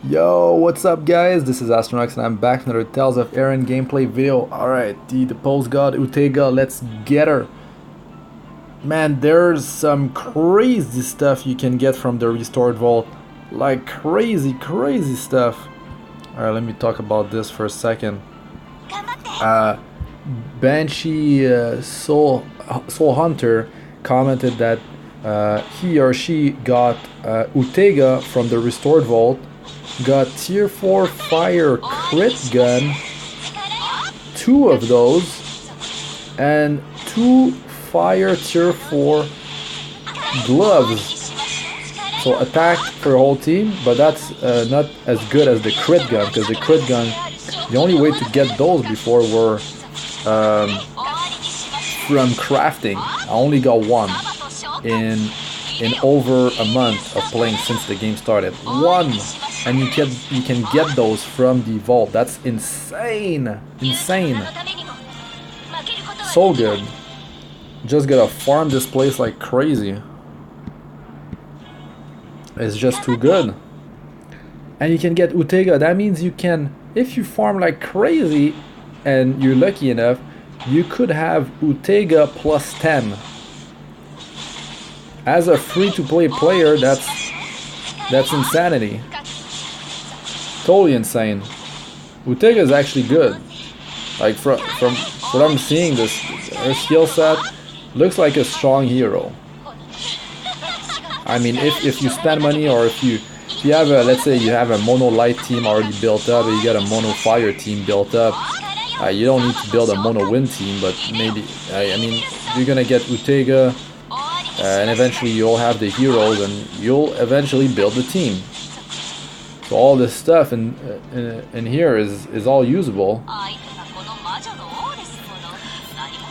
Yo, what's up guys? This is Astranox and I'm back with another Tales of Erin gameplay video. Alright, the Deposed God, Utega, let's get her. Man, there's some crazy stuff you can get from the restored vault. Like crazy stuff. Alright, let me talk about this for a second. Banshee Soul Hunter commented that he or she got Utega from the restored vault, got tier 4 fire crit gun, 2 of those, and 2 fire tier 4 gloves. So attack for the whole team, but that's not as good as the crit gun, because the crit gun, the only way to get those before were from crafting. I only got one in over a month of playing since the game started. One, and you can get those from the vault. That's insane, so good. Just gotta farm this place like crazy. It's just too good. And you can get Utega. That means you can, if you farm like crazy and you're lucky enough, you could have Utega plus 10. As a free-to-play player, that's insanity. Totally insane. Utega is actually good. Like from what I'm seeing, her skill set looks like a strong hero. I mean, if you spend money, or if you have a, let's say you have a mono light team already built up, and you got a mono fire team built up, you don't need to build a mono wind team. But maybe I mean, you're gonna get Utega, and eventually you'll have the heroes, and you'll eventually build the team. So all this stuff in here is all usable.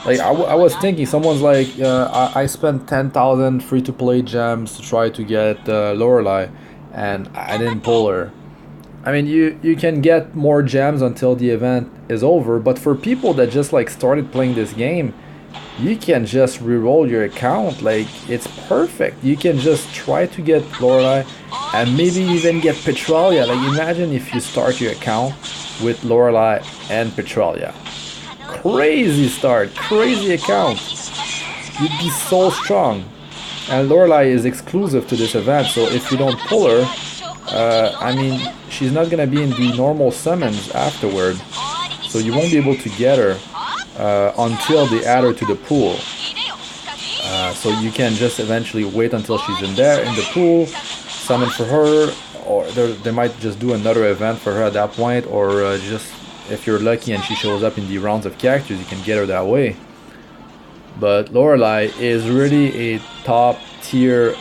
Like I was thinking, someone's like, I spent 10,000 free-to-play gems to try to get Lorelei, and I didn't pull her. I mean, you can get more gems until the event is over, but for people that just like started playing this game, you can just reroll your account. Like, it's perfect. You can just try to get Lorelei and maybe even get Petralia. Like, imagine if you start your account with Lorelei and Petralia. Crazy start, crazy account. You'd be so strong. And Lorelei is exclusive to this event, so if you don't pull her, I mean, she's not gonna be in the normal summons afterward, so you won't be able to get her until they add her to the pool. So you can just eventually wait until she's in the pool, summon for her, or they might just do another event for her at that point, or just if you're lucky and she shows up in the rounds of characters, you can get her that way. But Lorelei is really a top tier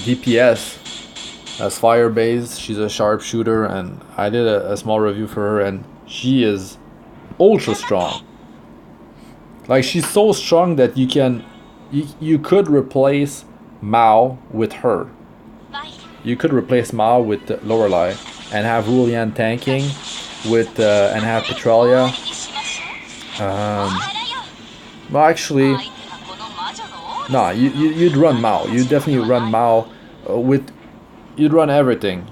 DPS as fire based. She's a sharpshooter, and I did a small review for her, and she is ultra strong. Like, she's so strong that you could replace Mao with her. You could replace Mao with Lorelei and have Lian tanking with and have Petralia. Well, actually, nah, you'd run Mao. You definitely run Mao you'd run everything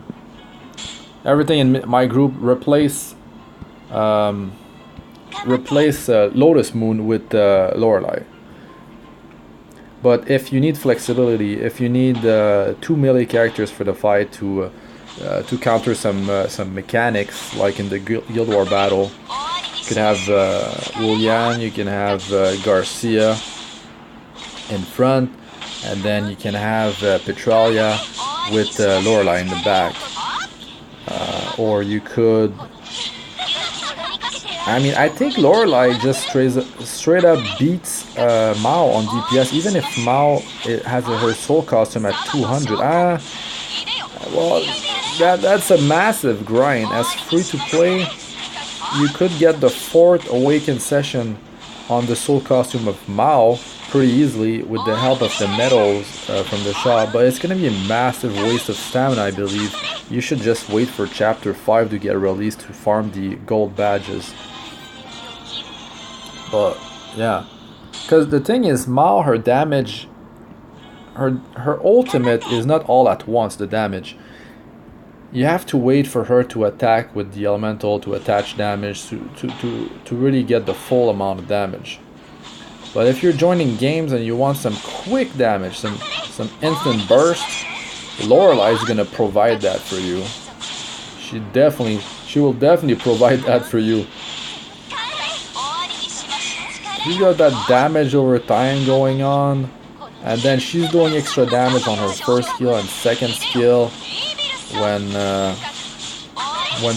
in my group. Replace Lotus Moon with Lorelei. But if you need flexibility, if you need 2 melee characters for the fight to counter some mechanics, like in the Guild War battle, you can have Lian, you can have Garcia in front, and then you can have Petralia with Lorelei in the back. Or you could, I mean, I think Lorelei just straight up beats Mao on DPS, even if Mao has her soul costume at 200. Well, that's a massive grind. As free to play, you could get the 4th awakened session on the soul costume of Mao pretty easily with the help of the medals from the shop, but it's gonna be a massive waste of stamina, I believe. You should just wait for chapter 5 to get released to farm the gold badges. But yeah, because the thing is, Mao, her damage, her ultimate is not all at once, the damage. you have to wait for her to attack with the elemental to attach damage to really get the full amount of damage. But if you're joining games and you want some quick damage, some instant burst, Lorelei is gonna provide that for you. She will definitely provide that for you. You got that damage over time going on, and then she's doing extra damage on her first skill and second skill when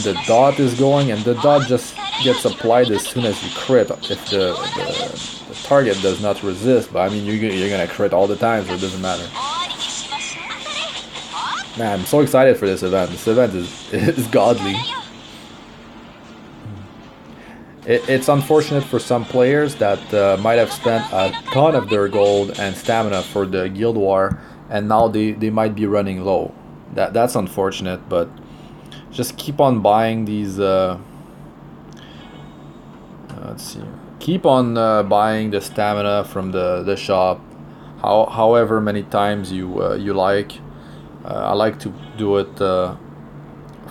the dot is going, and the dot just gets applied as soon as you crit if the target does not resist. But I mean, you're gonna crit all the time, so it doesn't matter. Man, I'm so excited for this event. This event is godly. It's unfortunate for some players that might have spent a ton of their gold and stamina for the Guild War, and now they might be running low. That's unfortunate, but just keep on buying these. Let's see. Keep on buying the stamina from the shop, however many times you like. I like to do it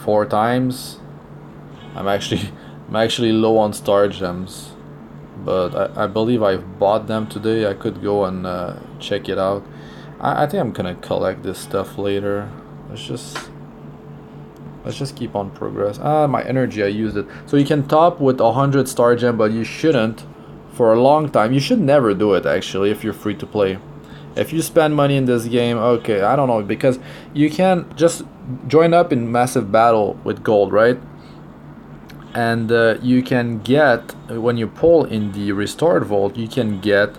4 times. I'm actually low on star gems, but I believe I've bought them today. I could go and check it out. I think I'm gonna collect this stuff later. Let's just keep on progress. My energy, I used it. So you can top with 100 star gem, but you shouldn't for a long time. You should never do it actually if you're free to play. If you spend money in this game, okay, I don't know, because you can just join up in massive battle with gold, right? And you can get, when you pull in the restored vault, you can get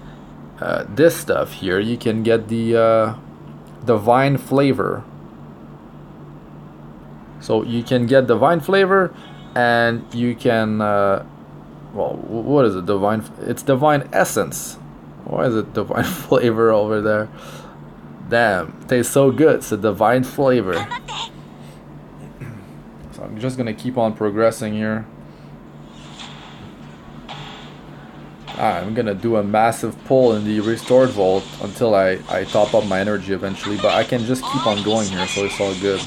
this stuff here. You can get the divine flavor. So you can get divine flavor, and you can well, what is it? It's divine essence. Why is it divine flavor over there? Damn, tastes so good. It's a divine flavor. So I'm just gonna keep on progressing here. I'm gonna do a massive pull in the restored vault until I top up my energy eventually, but I can just keep on going here, so it's all good.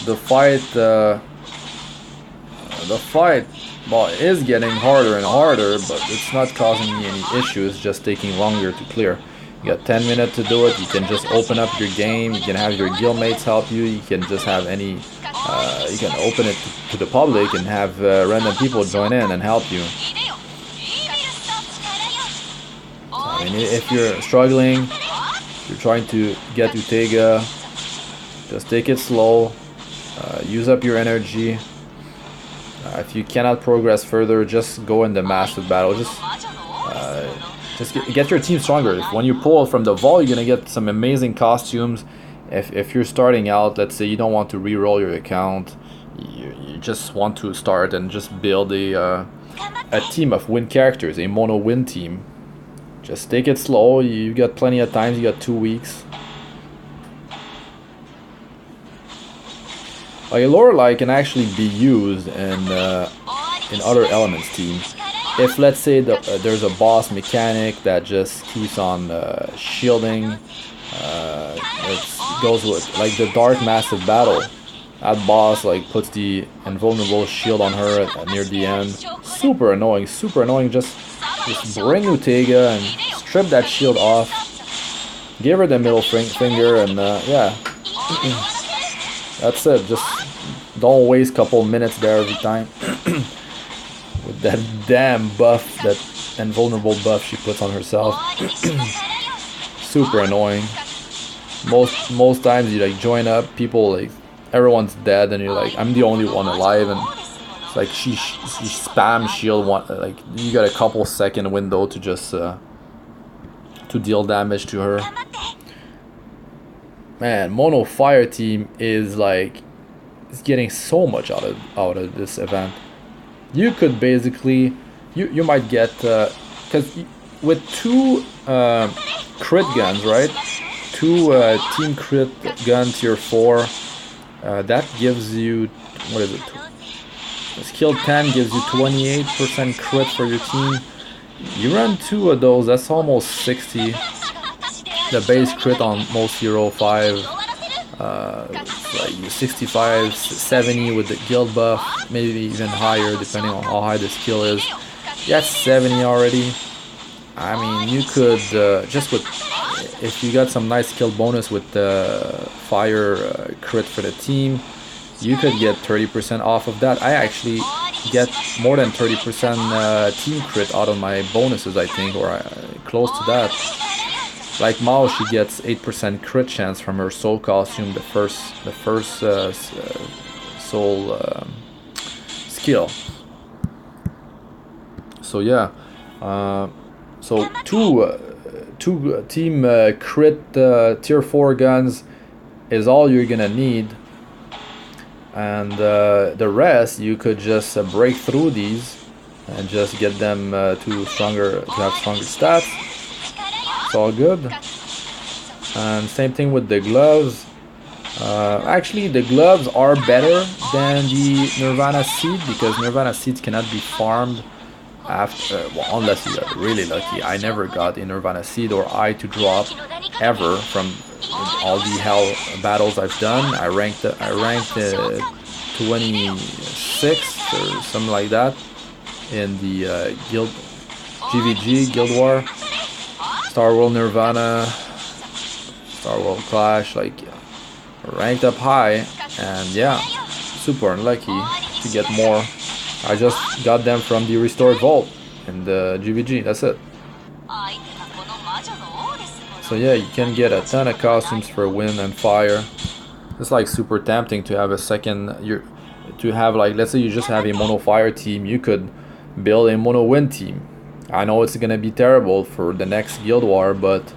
The fight, well, is getting harder and harder, but it's not causing me any issues, just taking longer to clear. You got 10 minutes to do it. You can just open up your game. You can have your guildmates help you. You can just have any, you can open it to the public and have random people join in and help you. I mean, if you're struggling, if you're trying to get Utega, just take it slow. Use up your energy. If you cannot progress further, just go in the massive battle. Just get your team stronger. When you pull from the vault, you're gonna get some amazing costumes. If you're starting out, let's say you don't want to re-roll your account, you just want to start and just build a team of win characters, a mono win team. Just take it slow. You got plenty of time. You got 2 weeks. Like Lorelei can actually be used in other elements teams. If let's say there's a boss mechanic that just keeps on shielding, it goes with like the dark massive battle. That boss like puts the invulnerable shield on her near the end. Super annoying, super annoying. Just bring Utega and strip that shield off. Give her the middle finger and yeah. That's it. Just don't waste a couple minutes there every time. With that damn buff, that invulnerable buff she puts on herself. Super annoying. Most times you like join up, people like everyone's dead, and you're like, I'm the only one alive, and it's like she spams shield one. Like you got a couple second window to just to deal damage to her. Man, mono fire team is like, it's getting so much out of this event. You could basically, you might get, because with 2 crit guns, right? 2 team crit gun tier 4, that gives you, what is it? Skill 10 gives you 28% crit for your team. You run 2 of those, that's almost 60. The base crit on most hero 5. It's like 65, 70 with the guild buff, maybe even higher depending on how high the skill is. That's 70 already. I mean, you could just with, if you got some nice skill bonus with the fire crit for the team, you could get 30% off of that. I actually get more than 30% team crit out of my bonuses, I think, or close to that. Like Mao, she gets 8% crit chance from her soul costume, the first soul skill. So yeah, so two team crit tier 4 guns is all you're gonna need, and the rest you could just break through these and just get them to have stronger stats. It's all good. And same thing with the gloves. Actually, the gloves are better than the Nirvana Seed because Nirvana Seeds cannot be farmed after, well, unless you are really lucky. I never got a Nirvana Seed or eye to drop ever from all the hell battles I've done. I ranked 26th or something like that in the guild GVG Guild War, Star World Nirvana, Star World Clash, like ranked up high, and yeah, super unlucky to get more. I just got them from the restored vault in the GVG, that's it. So yeah, you can get a ton of costumes for wind and fire. It's like super tempting to have a second, to have, like, let's say you just have a mono fire team, you could build a mono wind team. I know it's gonna be terrible for the next Guild War, but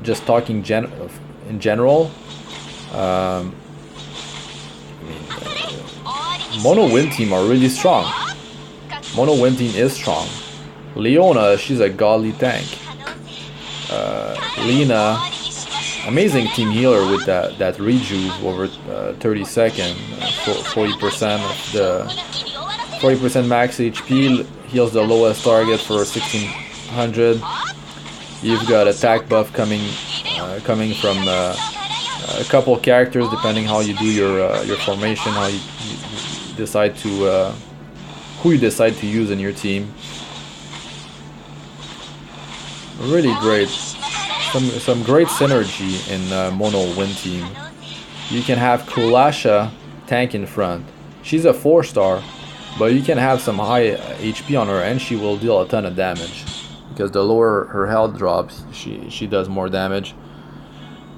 just talking in general, mono wind team are really strong. Mono wind team is strong. Leona, she's a godly tank. Lena, amazing team healer with that rejuve over 30 seconds, 40% of the 40% max HP, heals the lowest target for 1600. You've got attack buff coming from a couple characters depending how you do your formation, how you decide to who you decide to use in your team. Really great, some great synergy in mono wind team. You can have Kulasha tank in front. She's a 4-star, but you can have some high HP on her and she will deal a ton of damage because the lower her health drops, she does more damage.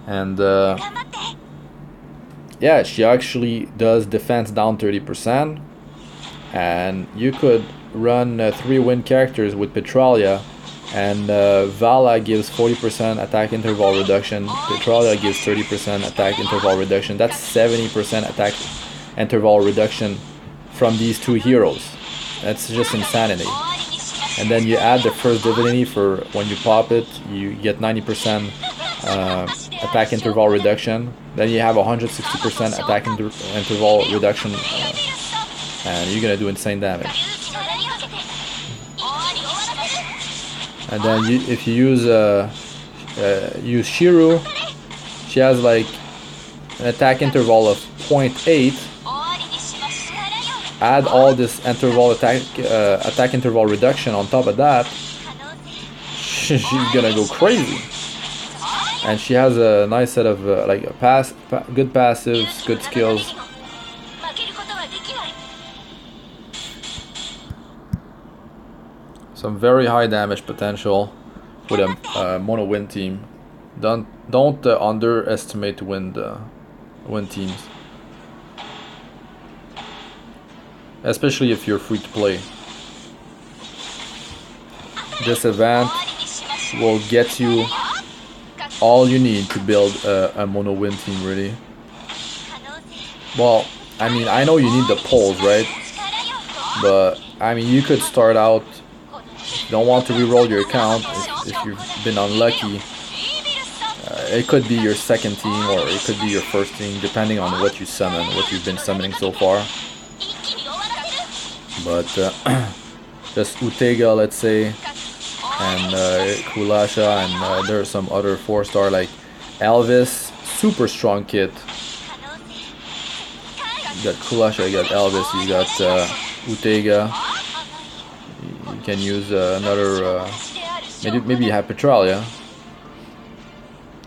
And yeah, she actually does defense down 30%, and you could run 3 wind characters with Petralia, and Vala gives 40% attack interval reduction, Petralia gives 30% attack interval reduction. That's 70% attack interval reduction from these two heroes. That's just insanity. And then you add the first divinity for when you pop it, you get 90% attack interval reduction. Then you have 160% attack interval reduction, and you're gonna do insane damage. And then if you use Shiru, she has like an attack interval of 0.8. Add all this interval attack interval reduction on top of that, she's gonna go crazy. And she has a nice set of like good passives, good skills. Some very high damage potential with a mono wind team. Don't underestimate wind teams, especially if you're free to play. This event will get you all you need to build a mono wind team, really. Well, I mean, I know you need the poles, right? But I mean, you could start out, don't want to reroll your account if you've been unlucky. It could be your second team or it could be your first team, depending on what you summon, what you've been summoning so far. But just Utega, let's say, and Kulasha, and there are some other 4-star like Elvis, super strong kit. You got Kulasha, you got Elvis, you got Utega. You can use another. Maybe you have Petralia.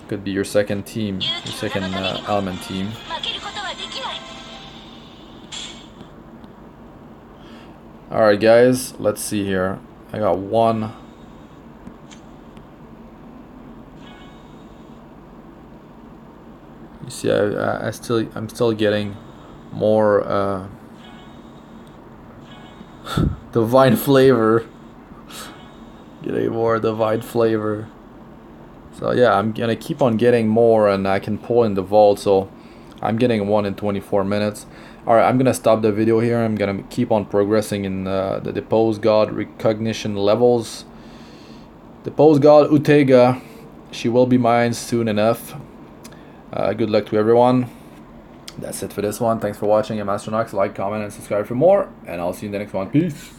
Could be your second team, your second element team. Alright guys, let's see here. I got one. You see, I'm still getting more divine flavor. Getting more divine flavor. So yeah, I'm gonna keep on getting more, and I can pull in the vault. So I'm getting one in 24 minutes. Alright, I'm gonna stop the video here. I'm gonna keep on progressing in the Deposed God recognition levels. Deposed God Utega, she will be mine soon enough. Good luck to everyone. That's it for this one. Thanks for watching. I'm Astranox. Like, comment, and subscribe for more. And I'll see you in the next one. Peace.